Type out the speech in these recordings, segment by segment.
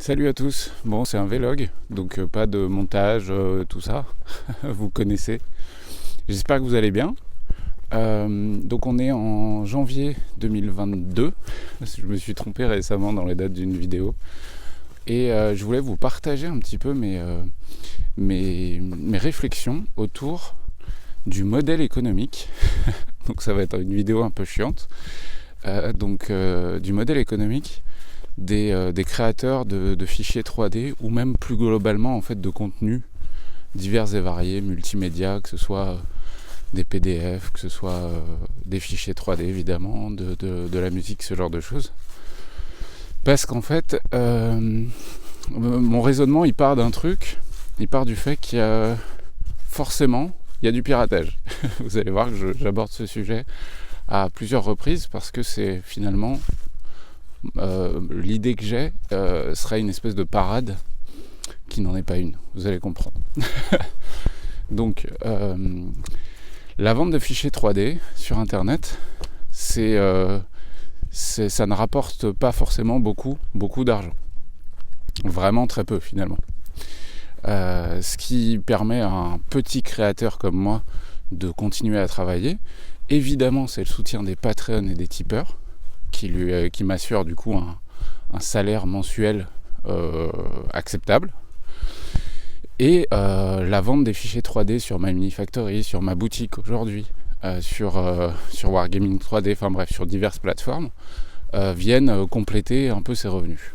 Salut à tous, bon c'est un vlog, donc pas de montage, tout ça, vous connaissez. J'espère que vous allez bien. Donc on est en janvier 2022, je me suis trompé récemment dans les dates d'une vidéo. Et je voulais vous partager un petit peu mes réflexions autour du modèle économique. Donc ça va être une vidéo un peu chiante. Du modèle économique des créateurs de fichiers 3D ou même plus globalement en fait de contenus divers et variés, multimédia, que ce soit des PDF, que ce soit des fichiers 3D évidemment, de la musique, ce genre de choses. Parce qu'en fait, mon raisonnement il part du fait qu'il y a forcément du piratage. Vous allez voir que j'aborde ce sujet à plusieurs reprises parce que c'est finalement l'idée que j'ai serait une espèce de parade qui n'en est pas une, vous allez comprendre. Donc la vente de fichiers 3D sur internet, ça ne rapporte pas forcément beaucoup d'argent, vraiment très peu finalement, ce qui permet à un petit créateur comme moi de continuer à travailler. Évidemment, c'est le soutien des Patreon et des tipeurs qui m'assure du coup un salaire mensuel acceptable. Et la vente des fichiers 3D sur My Mini Factory, sur ma boutique aujourd'hui, sur Wargaming 3D, enfin bref, sur diverses plateformes, viennent compléter un peu ces revenus.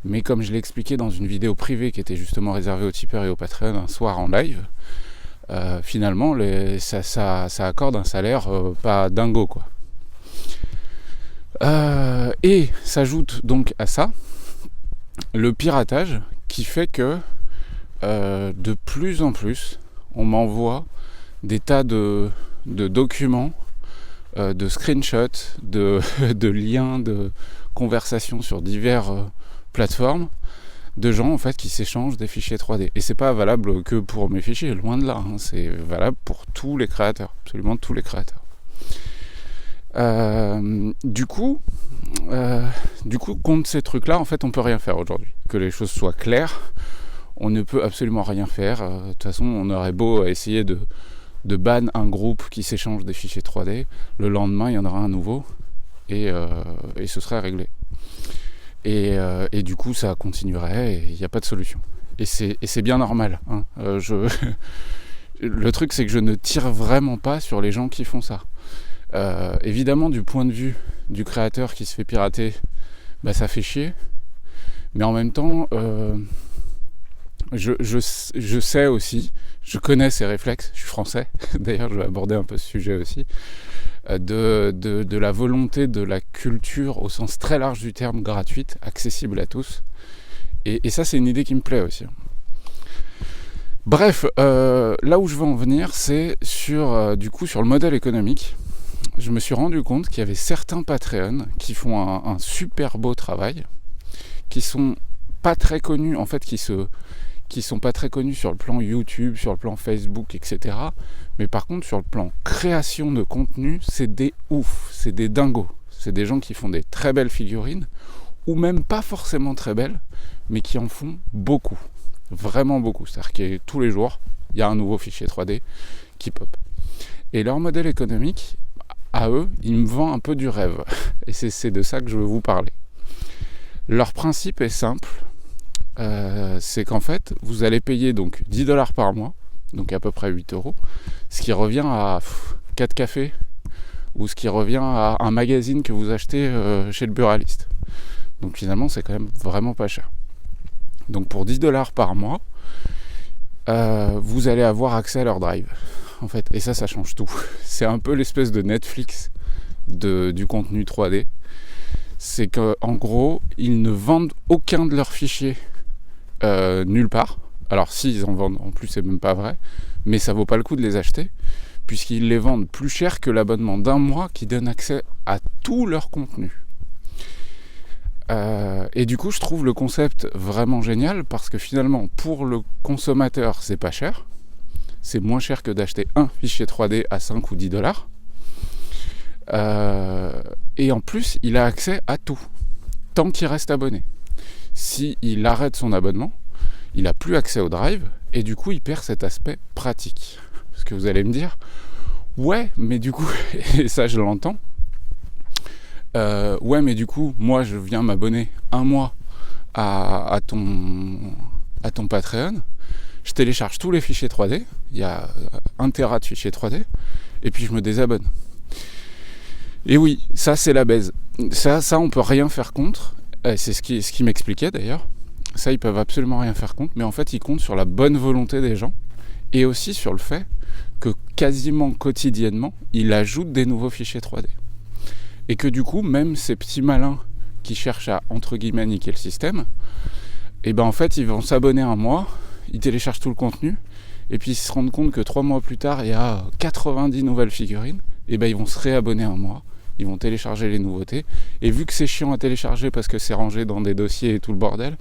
Mais comme je l'ai expliqué dans une vidéo privée qui était justement réservée aux tipeurs et aux Patreon un soir en live, finalement ça accorde un salaire pas dingo quoi. Et s'ajoute donc à ça le piratage qui fait que de plus en plus on m'envoie des tas de documents, de screenshots, de liens, de conversations sur diverses plateformes de gens en fait qui s'échangent des fichiers 3D. Et c'est pas valable que pour mes fichiers, loin de là, hein, c'est valable pour tous les créateurs, absolument tous les créateurs. Du coup, contre ces trucs-là, en fait, on peut rien faire aujourd'hui. Que les choses soient claires, on ne peut absolument rien faire. De toute façon, on aurait beau essayer de ban un groupe qui s'échange des fichiers 3D, le lendemain, il y en aura un nouveau, et ce serait réglé. Et du coup, ça continuerait, et il n'y a pas de solution. Et c'est bien normal. Hein. Le truc, c'est que je ne tire vraiment pas sur les gens qui font ça. Évidemment, du point de vue du créateur qui se fait pirater, ça fait chier. Mais en même temps, je sais aussi, je connais ces réflexes, je suis français, d'ailleurs je vais aborder un peu ce sujet aussi, de la volonté de la culture au sens très large du terme gratuite, accessible à tous. Et ça, c'est une idée qui me plaît aussi. Bref, là où je veux en venir, c'est sur le modèle économique. Je me suis rendu compte qu'il y avait certains Patreon qui font un super beau travail, qui sont pas très connus, en fait, qui sont pas très connus sur le plan YouTube, sur le plan Facebook, etc. Mais par contre, sur le plan création de contenu, c'est des oufs, c'est des dingos. C'est des gens qui font des très belles figurines, ou même pas forcément très belles, mais qui en font beaucoup, vraiment beaucoup. C'est-à-dire que tous les jours, il y a un nouveau fichier 3D qui pop. Et leur modèle économique, à eux, ils me vendent un peu du rêve. Et c'est de ça que je veux vous parler. Leur principe est simple. C'est qu'en fait, vous allez payer donc $10 par mois, donc à peu près 8 €, ce qui revient à 4 cafés, ou ce qui revient à un magazine que vous achetez chez le buraliste. Donc finalement, c'est quand même vraiment pas cher. Donc pour $10 par mois, vous allez avoir accès à leur drive. En fait, et ça change tout. C'est un peu l'espèce de Netflix du contenu 3D. C'est qu'en gros, ils ne vendent aucun de leurs fichiers nulle part. Alors s'ils en vendent, en plus c'est même pas vrai, mais ça vaut pas le coup de les acheter, puisqu'ils les vendent plus cher que l'abonnement d'un mois qui donne accès à tout leur contenu. Et du coup, je trouve le concept vraiment génial, parce que finalement, pour le consommateur, c'est pas cher. C'est moins cher que d'acheter un fichier 3D à 5 ou $10. Et en plus, il a accès à tout, tant qu'il reste abonné. s'il arrête son abonnement, il n'a plus accès au Drive, et du coup il perd cet aspect pratique. Parce que vous allez me dire, ouais, mais du coup, et ça je l'entends, ouais, mais du coup, moi je viens m'abonner un mois à ton Patreon, je télécharge tous les fichiers 3D, il y a 1 Tera de fichiers 3D, et puis je me désabonne. Et oui, ça c'est la baise. Ça on peut rien faire contre, c'est ce qui m'expliquait d'ailleurs. Ça ils peuvent absolument rien faire contre, mais en fait ils comptent sur la bonne volonté des gens, et aussi sur le fait que quasiment quotidiennement, il ajoute des nouveaux fichiers 3D. Et que du coup, même ces petits malins qui cherchent à, entre guillemets, niquer le système, et ben en fait, ils vont s'abonner un mois, ils téléchargent tout le contenu, et puis ils se rendent compte que 3 mois plus tard, il y a 90 nouvelles figurines, et ben ils vont se réabonner un mois, ils vont télécharger les nouveautés, et vu que c'est chiant à télécharger parce que c'est rangé dans des dossiers et tout le bordel,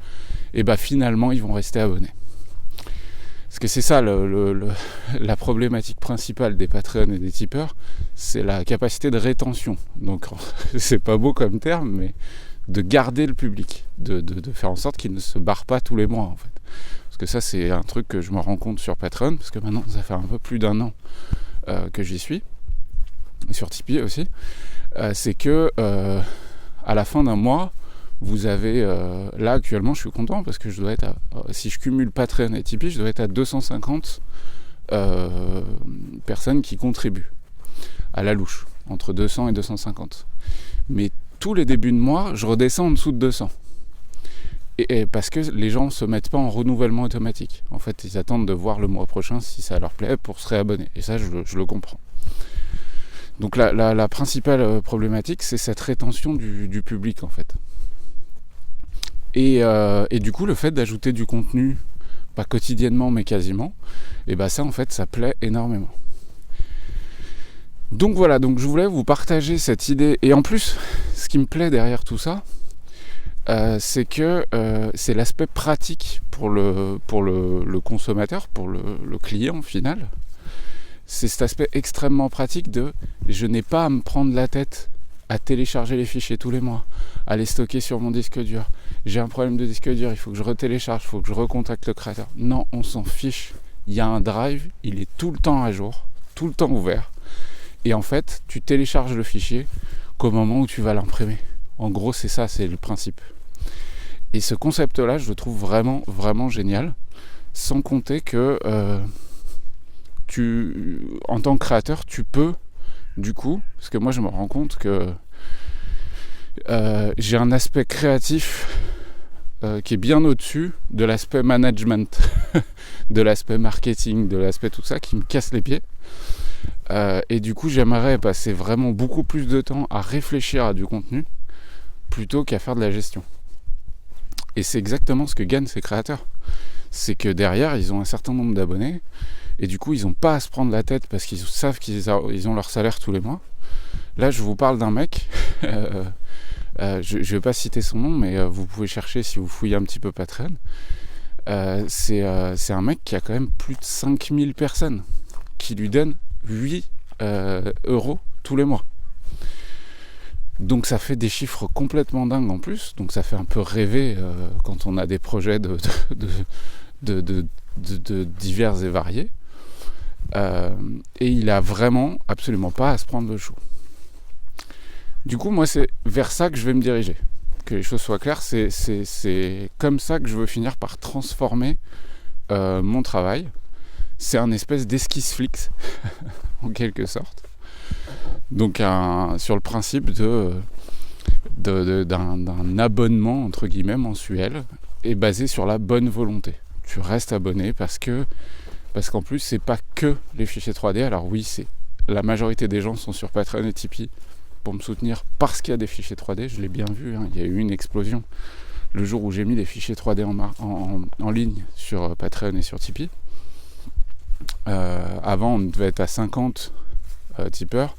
et ben finalement, ils vont rester abonnés. Parce que c'est ça la problématique principale des Patreons et des tipeurs, c'est la capacité de rétention. Donc c'est pas beau comme terme, mais de garder le public, de faire en sorte qu'il ne se barre pas tous les mois en fait. Parce que ça c'est un truc que je me rends compte sur Patreon, parce que maintenant ça fait un peu plus d'1 an que j'y suis, et sur Tipeee aussi, c'est que à la fin d'un mois, vous avez, là actuellement je suis content parce que je dois être si je cumule Patreon et Tipeee, je dois être à 250 personnes qui contribuent à la louche, entre 200 et 250. Mais tous les débuts de mois, je redescends en dessous de 200. Et parce que les gens ne se mettent pas en renouvellement automatique. En fait, ils attendent de voir le mois prochain si ça leur plaît pour se réabonner. Et ça, je le comprends. Donc la principale problématique, c'est cette rétention du public en fait. Et du coup, le fait d'ajouter du contenu, pas quotidiennement, mais quasiment, et bah ça, en fait, ça plaît énormément. Donc voilà, donc je voulais vous partager cette idée. Et en plus, ce qui me plaît derrière tout ça, c'est que c'est l'aspect pratique pour le consommateur, pour le client final. C'est cet aspect extrêmement pratique de je n'ai pas à me prendre la tête à télécharger les fichiers tous les mois, à les stocker sur mon disque dur. J'ai un problème de disque dur, il faut que je retélécharge, il faut que je recontacte le créateur. Non, on s'en fiche. Il y a un drive, il est tout le temps à jour, tout le temps ouvert. Et en fait, tu télécharges le fichier qu'au moment où tu vas l'imprimer. En gros, c'est ça, c'est le principe. Et ce concept-là, je le trouve vraiment, vraiment génial. Sans compter que en tant que créateur, tu peux, du coup, parce que moi je me rends compte que j'ai un aspect créatif qui est bien au-dessus de l'aspect management, de l'aspect marketing, de l'aspect tout ça qui me casse les pieds. Et du coup, j'aimerais passer vraiment beaucoup plus de temps à réfléchir à du contenu plutôt qu'à faire de la gestion. Et c'est exactement ce que gagnent ces créateurs. C'est que derrière, ils ont un certain nombre d'abonnés et du coup, ils n'ont pas à se prendre la tête parce qu'ils savent qu'ils ont leur salaire tous les mois. Là, je vous parle d'un mec, je ne vais pas citer son nom, mais vous pouvez chercher si vous fouillez un petit peu Patreon. C'est un mec qui a quand même plus de 5000 personnes qui lui donnent 8 euros tous les mois. Donc ça fait des chiffres complètement dingues en plus, donc ça fait un peu rêver quand on a des projets de divers et variés. Et il a vraiment absolument pas à se prendre le chou. Du coup, moi, c'est vers ça que je vais me diriger. Que les choses soient claires, c'est comme ça que je veux finir par transformer mon travail. C'est un espèce d'esquisse-flix, en quelque sorte. Donc, sur le principe d'un abonnement, entre guillemets, mensuel, et basé sur la bonne volonté. Tu restes abonné parce qu'en plus, c'est pas que les fichiers 3D. Alors oui, la majorité des gens sont sur Patreon et Tipeee pour me soutenir parce qu'il y a des fichiers 3D. Je l'ai bien vu, hein, il y a eu une explosion le jour où j'ai mis des fichiers 3D en ligne sur Patreon et sur Tipeee. Avant, on devait être à 50 tipeurs.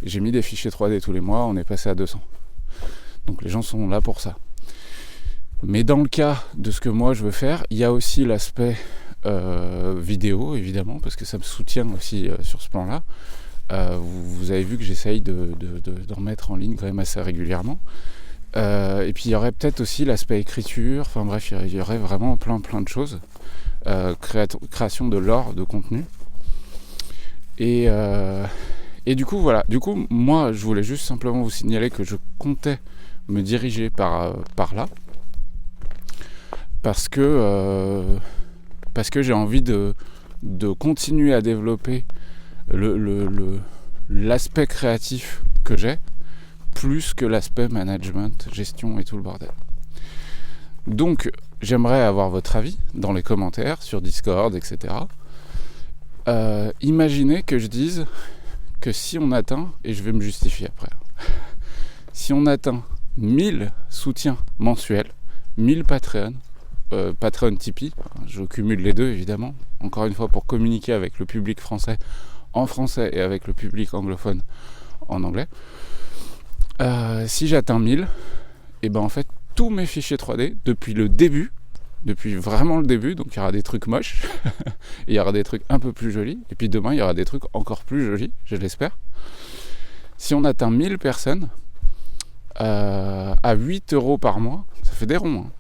J'ai mis des fichiers 3D tous les mois, on est passé à 200. Donc les gens sont là pour ça. Mais dans le cas de ce que moi je veux faire, il y a aussi l'aspect vidéo, évidemment, parce que ça me soutient aussi sur ce plan-là. Vous avez vu que j'essaye d'en mettre en ligne quand même assez régulièrement. Et puis il y aurait peut-être aussi l'aspect écriture, enfin bref, il y aurait vraiment plein de choses. Création de lore, de contenu. Et du coup, voilà. Du coup, moi, je voulais juste simplement vous signaler que je comptais me diriger par là. Parce que j'ai envie de continuer à développer l'aspect créatif que j'ai, plus que l'aspect management, gestion et tout le bordel. Donc, j'aimerais avoir votre avis dans les commentaires, sur Discord, etc. Imaginez que je dise que si on atteint, et je vais me justifier après, si on atteint 1000 soutiens mensuels, 1000 Patreon, Patreon Tipeee, je cumule les deux évidemment, encore une fois pour communiquer avec le public français en français et avec le public anglophone en anglais. Si j'atteins 1000, et ben en fait tous mes fichiers 3D depuis le début, depuis vraiment le début, donc il y aura des trucs moches, et il y aura des trucs un peu plus jolis, et puis demain il y aura des trucs encore plus jolis, je l'espère. Si on atteint 1000 personnes à 8 € par mois, ça fait des ronds, hein.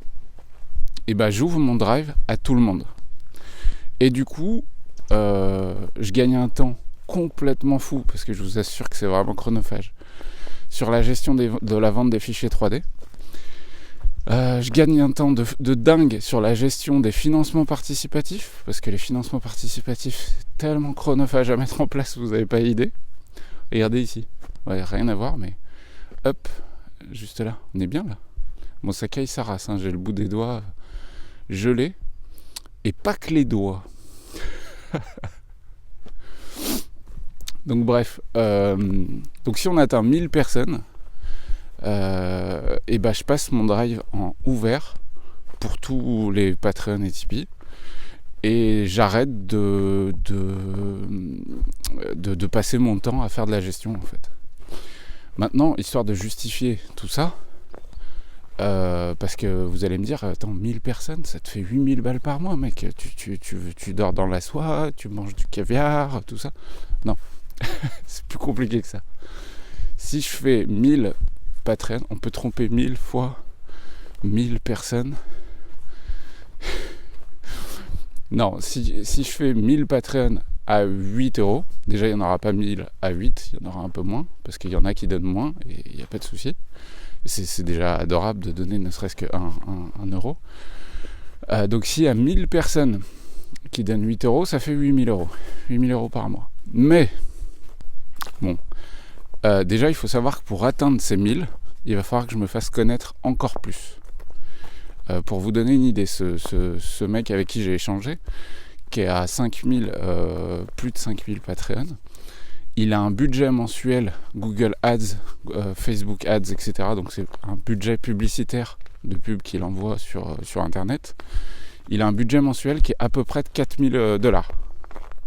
Et ben j'ouvre mon drive à tout le monde. Et du coup, je gagne un temps complètement fou, parce que je vous assure que c'est vraiment chronophage, sur la gestion de la vente des fichiers 3D. Je gagne un temps de dingue sur la gestion des financements participatifs, parce que les financements participatifs, c'est tellement chronophage à mettre en place, vous n'avez pas idée. Regardez ici, ouais, rien à voir, mais hop, juste là, on est bien là. Bon, ça caille sa race, hein, j'ai le bout des doigts gelé, et pas que les doigts. Donc bref, donc si on atteint 1000 personnes, et ben je passe mon drive en ouvert pour tous les Patreon et Tipeee, et j'arrête de passer mon temps à faire de la gestion en fait. Maintenant, histoire de justifier tout ça, parce que vous allez me dire, attends, 1000 personnes, ça te fait 8000 balles par mois, mec, tu dors dans la soie, tu manges du caviar, tout ça. Non, c'est plus compliqué que ça. Si je fais 1000 Patreon, on peut tromper 1000 fois 1000 personnes. Non, si je fais 1000 Patreon à 8 €, déjà il n'y en aura pas 1000 à 8, il y en aura un peu moins, parce qu'il y en a qui donnent moins, et il n'y a pas de souci. C'est déjà adorable de donner ne serait-ce que 1 euro. Donc s'il y a 1000 personnes qui donnent 8 €, ça fait 8000 €. 8000 € par mois. Mais, bon, déjà il faut savoir que pour atteindre ces 1000, il va falloir que je me fasse connaître encore plus. Pour vous donner une idée, ce mec avec qui j'ai échangé, qui est à 5000, plus de 5000 Patreon, il a un budget mensuel Google Ads, Facebook Ads, etc. Donc c'est un budget publicitaire de pub qu'il envoie sur Internet. Il a un budget mensuel qui est à peu près de 4000 $.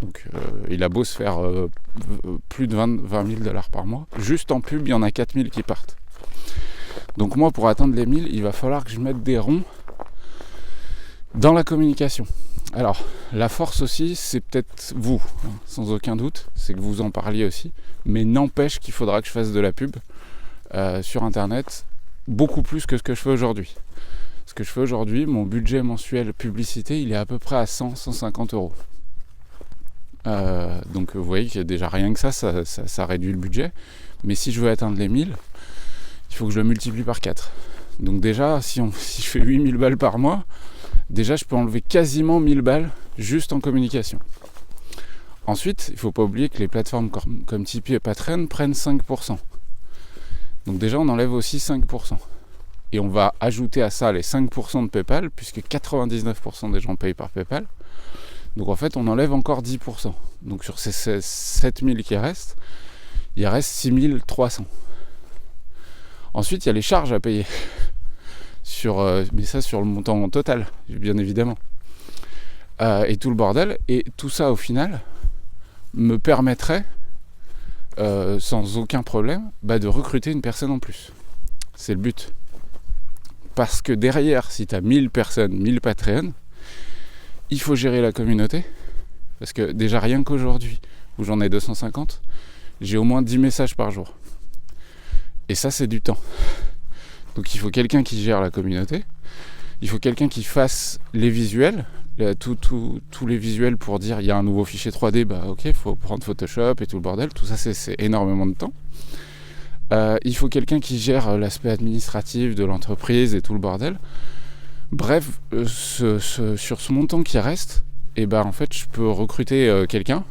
Donc il a beau se faire plus de 20 000 $ par mois. Juste en pub, il y en a 4000 qui partent. Donc moi, pour atteindre les 1000, il va falloir que je mette des ronds dans la communication. Alors, la force aussi, c'est peut-être vous, hein, sans aucun doute, c'est que vous en parliez aussi, mais n'empêche qu'il faudra que je fasse de la pub sur Internet, beaucoup plus que ce que je fais aujourd'hui. Ce que je fais aujourd'hui, mon budget mensuel publicité, il est à peu près à 100-150 €. Donc vous voyez que déjà rien que ça réduit le budget, mais si je veux atteindre les 1000, il faut que je le multiplie par 4. Donc déjà, si je fais 8000 balles par mois, déjà je peux enlever quasiment 1000 balles juste en communication. Ensuite, il ne faut pas oublier que les plateformes comme Tipeee et Patreon prennent 5%. Donc déjà on enlève aussi 5%. Et on va ajouter à ça les 5% de PayPal, puisque 99% des gens payent par PayPal. Donc en fait on enlève encore 10%. Donc sur ces 7000 qui restent, il reste 6300. Ensuite il y a les charges à payer. Mais ça sur le montant total, bien évidemment. Et tout le bordel. Et tout ça au final me permettrait, sans aucun problème, de recruter une personne en plus. C'est le but. Parce que derrière, si tu as 1000 personnes, 1000 Patreon, il faut gérer la communauté. Parce que déjà rien qu'aujourd'hui, où j'en ai 250, j'ai au moins 10 messages par jour. Et ça, c'est du temps. Donc il faut quelqu'un qui gère la communauté, il faut quelqu'un qui fasse les visuels, tous les visuels pour dire il y a un nouveau fichier 3D, bah ok, il faut prendre Photoshop et tout le bordel, tout ça c'est énormément de temps. Il faut quelqu'un qui gère l'aspect administratif de l'entreprise et tout le bordel. Bref, sur ce montant qui reste, et ben en fait je peux recruter quelqu'un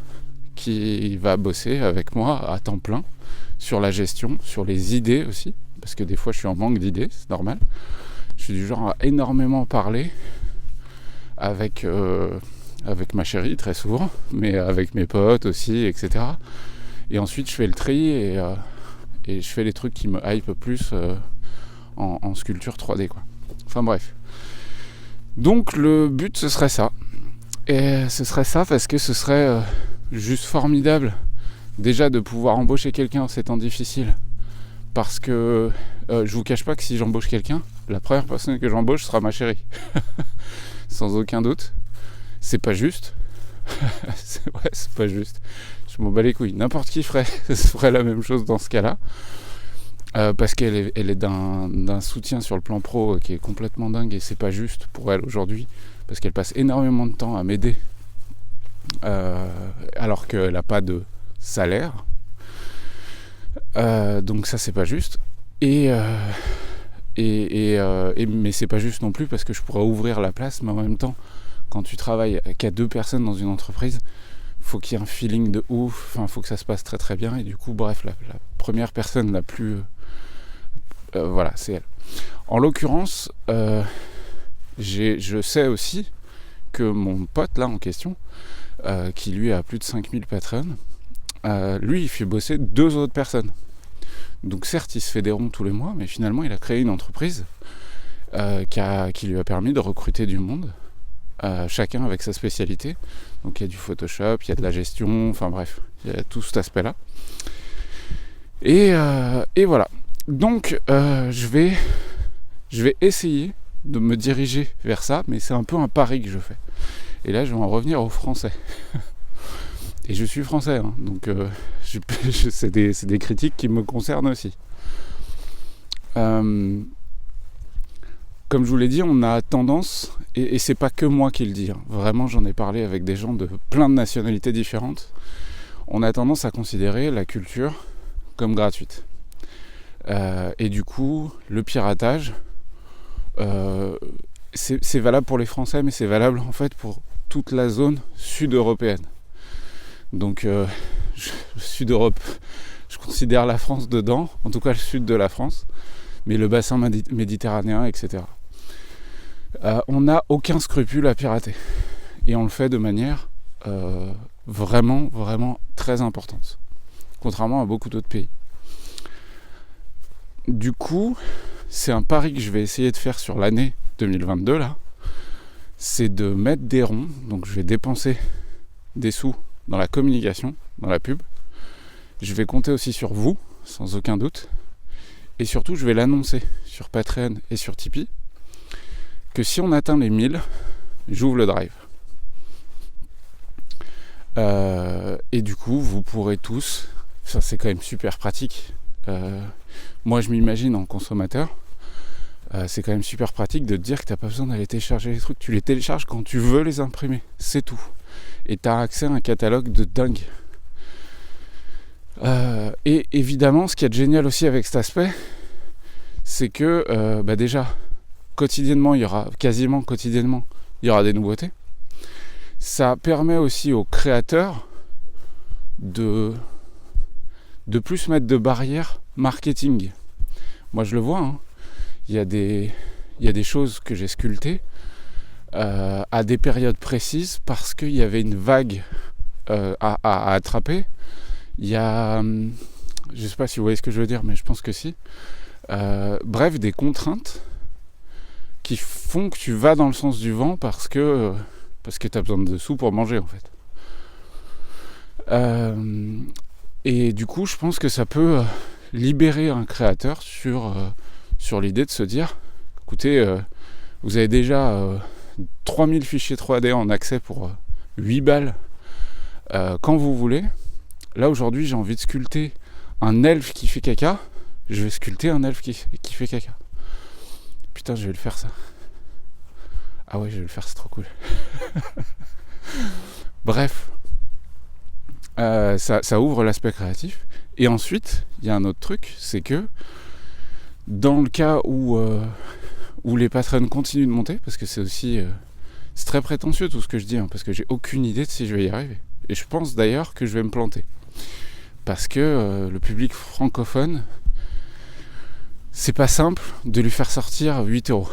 qui va bosser avec moi à temps plein sur la gestion, sur les idées aussi, parce que des fois je suis en manque d'idées, c'est normal. Je suis du genre à énormément parler avec ma chérie très souvent, mais avec mes potes aussi, etc. Et ensuite je fais le tri et je fais les trucs qui me hype plus en sculpture 3D, quoi. Enfin bref. Donc le but ce serait ça. Et ce serait ça parce que ce serait juste formidable déjà de pouvoir embaucher quelqu'un en ces temps difficiles. Parce que je vous cache pas que si j'embauche quelqu'un, la première personne que j'embauche sera ma chérie. Sans aucun doute. C'est pas juste. c'est pas juste. Je m'en bats les couilles. N'importe qui ferait la même chose dans ce cas-là. Parce qu'elle est d'un soutien sur le plan pro qui est complètement dingue et c'est pas juste pour elle aujourd'hui parce qu'elle passe énormément de temps à m'aider alors qu'elle n'a pas de salaire, donc ça c'est pas juste mais c'est pas juste non plus parce que je pourrais ouvrir la place, mais en même temps quand tu travailles qu'à 2 personnes dans une entreprise, faut qu'il y ait un feeling de ouf, enfin faut que ça se passe très très bien et du coup bref la première personne la plus voilà, c'est elle. En l'occurrence, je sais aussi que mon pote là en question, qui lui a plus de 5000 Patreon, lui il fait bosser 2 autres personnes. Donc certes il se fait des ronds tous les mois, mais finalement il a créé une entreprise qui lui a permis de recruter du monde, chacun avec sa spécialité. Donc il y a du Photoshop, il y a de la gestion, enfin bref, il y a tout cet aspect là. Et voilà. Donc je vais essayer de me diriger vers ça, mais c'est un peu un pari que je fais. Et là je vais en revenir au français. Et je suis français, hein, donc c'est des critiques qui me concernent aussi. Comme je vous l'ai dit, on a tendance, et c'est pas que moi qui le dis, hein, vraiment j'en ai parlé avec des gens de plein de nationalités différentes, on a tendance à considérer la culture comme gratuite. Et du coup, le piratage, c'est valable pour les Français, mais c'est valable en fait pour toute la zone sud-européenne. Donc, Sud-Europe, je considère la France dedans, en tout cas le sud de la France, mais le bassin méditerranéen, etc. On n'a aucun scrupule à pirater. Et on le fait de manière vraiment, vraiment très importante. Contrairement à beaucoup d'autres pays. Du coup, c'est un pari que je vais essayer de faire sur l'année 2022 là. C'est de mettre des ronds. Donc je vais dépenser des sous dans la communication, dans la pub. Je vais compter aussi sur vous, sans aucun doute. Et surtout, je vais l'annoncer sur Patreon et sur Tipeee que si on atteint les 1000, j'ouvre le drive. Et du coup, vous pourrez tous... Ça, c'est quand même super pratique. Moi, je m'imagine en consommateur. C'est quand même super pratique de te dire que tu n'as pas besoin d'aller télécharger les trucs. Tu les télécharges quand tu veux les imprimer. C'est tout. Et tu as accès à un catalogue de dingue. Et évidemment, ce qui est génial aussi avec cet aspect, c'est que déjà, quasiment quotidiennement, il y aura des nouveautés. Ça permet aussi aux créateurs de plus mettre de barrières marketing. Moi, je le vois. Hein. Il y a des choses que j'ai sculptées à des périodes précises parce qu'il y avait une vague à attraper. Il y a... je sais pas si vous voyez ce que je veux dire, mais je pense que si. Bref, des contraintes qui font que tu vas dans le sens du vent parce que tu as besoin de sous pour manger, en fait. Et du coup, je pense que ça peut libérer un créateur sur l'idée de se dire, écoutez, vous avez déjà 3000 fichiers 3D en accès pour 8 balles quand vous voulez. Là, aujourd'hui, j'ai envie de sculpter un elfe qui fait caca. Je vais sculpter un elfe qui fait caca. putain, je vais le faire ça. Ah ouais, je vais le faire, c'est trop cool. Bref, ça ouvre l'aspect créatif. Et ensuite, il y a un autre truc, c'est que dans le cas où les patrons continuent de monter, parce que c'est aussi... c'est très prétentieux tout ce que je dis, parce que j'ai aucune idée de si je vais y arriver. Et je pense d'ailleurs que je vais me planter. Parce que le public francophone, c'est pas simple de lui faire sortir 8€.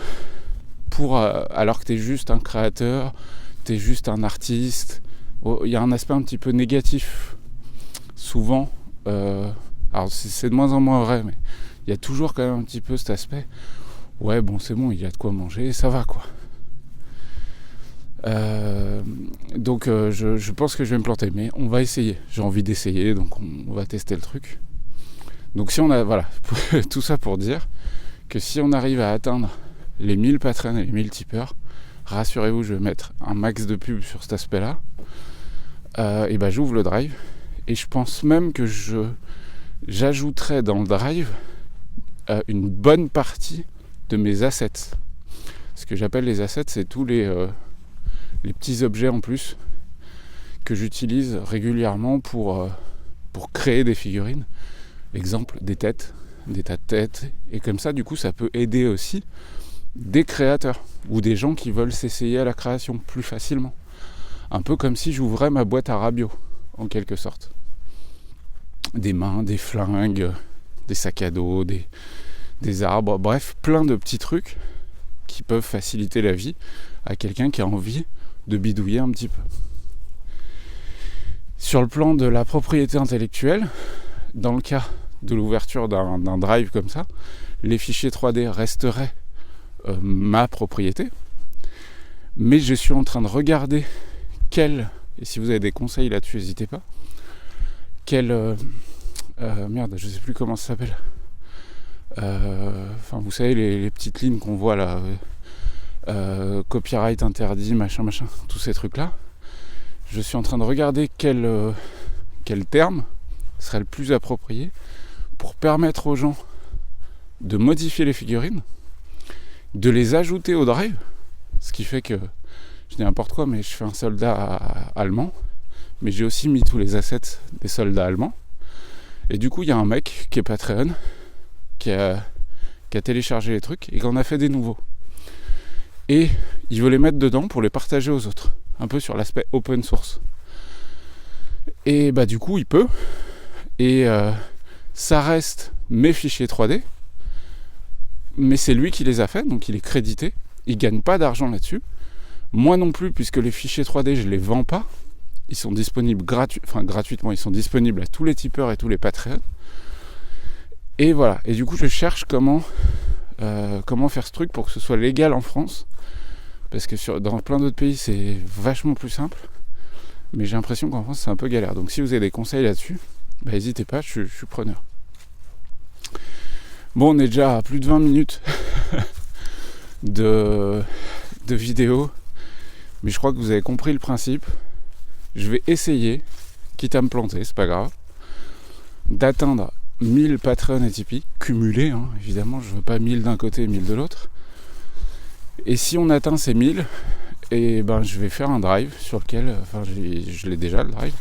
Alors que t'es juste un créateur, t'es juste un artiste. Il y a un aspect un petit peu négatif, souvent. Alors c'est de moins en moins vrai, mais il y a toujours quand même un petit peu cet aspect. Ouais, bon, c'est bon, il y a de quoi manger, ça va, quoi. Donc je pense que je vais me planter, mais on va essayer. J'ai envie d'essayer, donc on va tester le truc. Donc si on a, voilà, tout ça pour dire que si on arrive à atteindre les 1000 patrons et les 1000 tipeurs, rassurez-vous, je vais mettre un max de pub sur cet aspect-là. Et ben j'ouvre le drive, et je pense même que j'ajouterai dans le drive une bonne partie de mes assets. Ce que j'appelle les assets, c'est tous les petits objets en plus que j'utilise régulièrement pour créer des figurines. Exemple, des têtes, des tas de têtes. Et comme ça, du coup, ça peut aider aussi des créateurs ou des gens qui veulent s'essayer à la création plus facilement. Un peu comme si j'ouvrais ma boîte à Rabiot, en quelque sorte. Des mains, des flingues, des sacs à dos, des arbres, bref, plein de petits trucs qui peuvent faciliter la vie à quelqu'un qui a envie de bidouiller un petit peu. Sur le plan de la propriété intellectuelle, dans le cas de l'ouverture d'un drive comme ça, les fichiers 3D resteraient ma propriété, mais je suis en train de regarder et si vous avez des conseils là-dessus, n'hésitez pas, merde, je sais plus comment ça s'appelle, vous savez, les petites lignes qu'on voit là, copyright interdit, machin, tous ces trucs-là. Je suis en train de regarder quel terme serait le plus approprié pour permettre aux gens de modifier les figurines, de les ajouter au drive, ce qui fait que, je dis n'importe quoi, mais je fais un soldat allemand, mais j'ai aussi mis tous les assets des soldats allemands, et du coup il y a un mec qui est Patreon, qui a téléchargé les trucs et qui en a fait des nouveaux. Et il veut les mettre dedans pour les partager aux autres, un peu sur l'aspect open source. Et bah du coup il peut, et ça reste mes fichiers 3D, mais c'est lui qui les a fait, donc il est crédité, il gagne pas d'argent là-dessus, moi non plus, puisque les fichiers 3D je les vends pas, ils sont disponibles gratuitement, ils sont disponibles à tous les tipeurs et tous les Patreons. Et voilà, et du coup je cherche comment faire ce truc pour que ce soit légal en France, parce que dans plein d'autres pays c'est vachement plus simple, mais j'ai l'impression qu'en France c'est un peu galère. Donc si vous avez des conseils là-dessus, bah n'hésitez pas, je suis preneur. Bon, on est déjà à plus de 20 minutes de vidéo, mais je crois que vous avez compris le principe. Je vais essayer, quitte à me planter, c'est pas grave, d'atteindre 1000 Patreon et Tipeee, cumulés, évidemment, je veux pas 1000 d'un côté et 1000 de l'autre. Et si on atteint ces 1000, et ben je vais faire un drive sur lequel, je l'ai déjà le drive,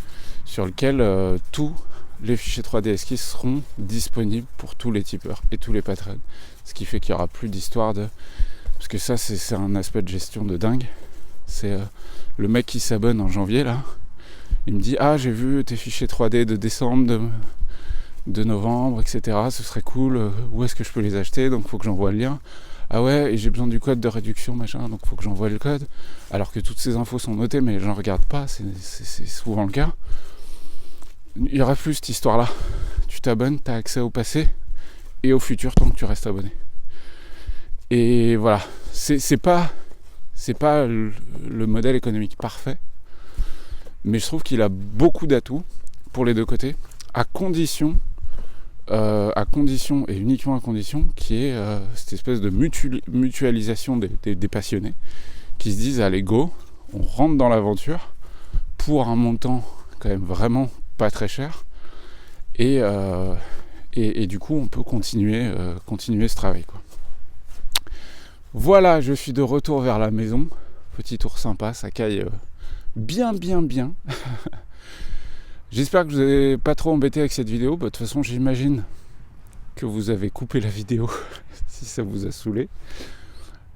sur lequel tous les fichiers 3D esquisses seront disponibles pour tous les tipeurs et tous les Patreons. Ce qui fait qu'il n'y aura plus d'histoire de... Parce que ça, c'est un aspect de gestion de dingue. C'est le mec qui s'abonne en janvier, là, il me dit « Ah, j'ai vu tes fichiers 3D de décembre, de novembre, etc. Ce serait cool. Où est-ce que je peux les acheter ? Donc, il faut que j'envoie le lien. Ah ouais, et j'ai besoin du code de réduction, machin, donc il faut que j'envoie le code. Alors que toutes ces infos sont notées, mais j'en regarde pas, c'est souvent le cas. Il y aura plus cette histoire-là. Tu t'abonnes, tu as accès au passé et au futur tant que tu restes abonné. Et voilà, c'est pas le modèle économique parfait, mais je trouve qu'il a beaucoup d'atouts pour les deux côtés, à condition et uniquement à condition qu'il y ait cette espèce de mutualisation des passionnés qui se disent allez go, on rentre dans l'aventure pour un montant quand même vraiment pas très cher et du coup on peut continuer ce travail, quoi. Voilà, je suis de retour vers la maison. Petit tour sympa, ça caille bien. J'espère que je vous ai pas trop embêté avec cette vidéo. De toute façon, j'imagine que vous avez coupé la vidéo si ça vous a saoulé.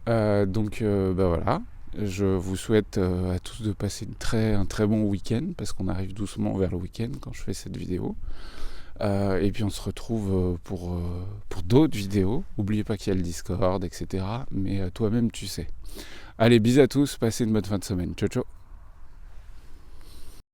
Donc voilà. Je vous souhaite à tous de passer un très bon week-end, parce qu'on arrive doucement vers le week-end quand je fais cette vidéo. Et puis on se retrouve pour d'autres vidéos. N'oubliez pas qu'il y a le Discord, etc. Mais toi-même tu sais. Allez, bisous à tous, passez une bonne fin de semaine. Ciao ciao.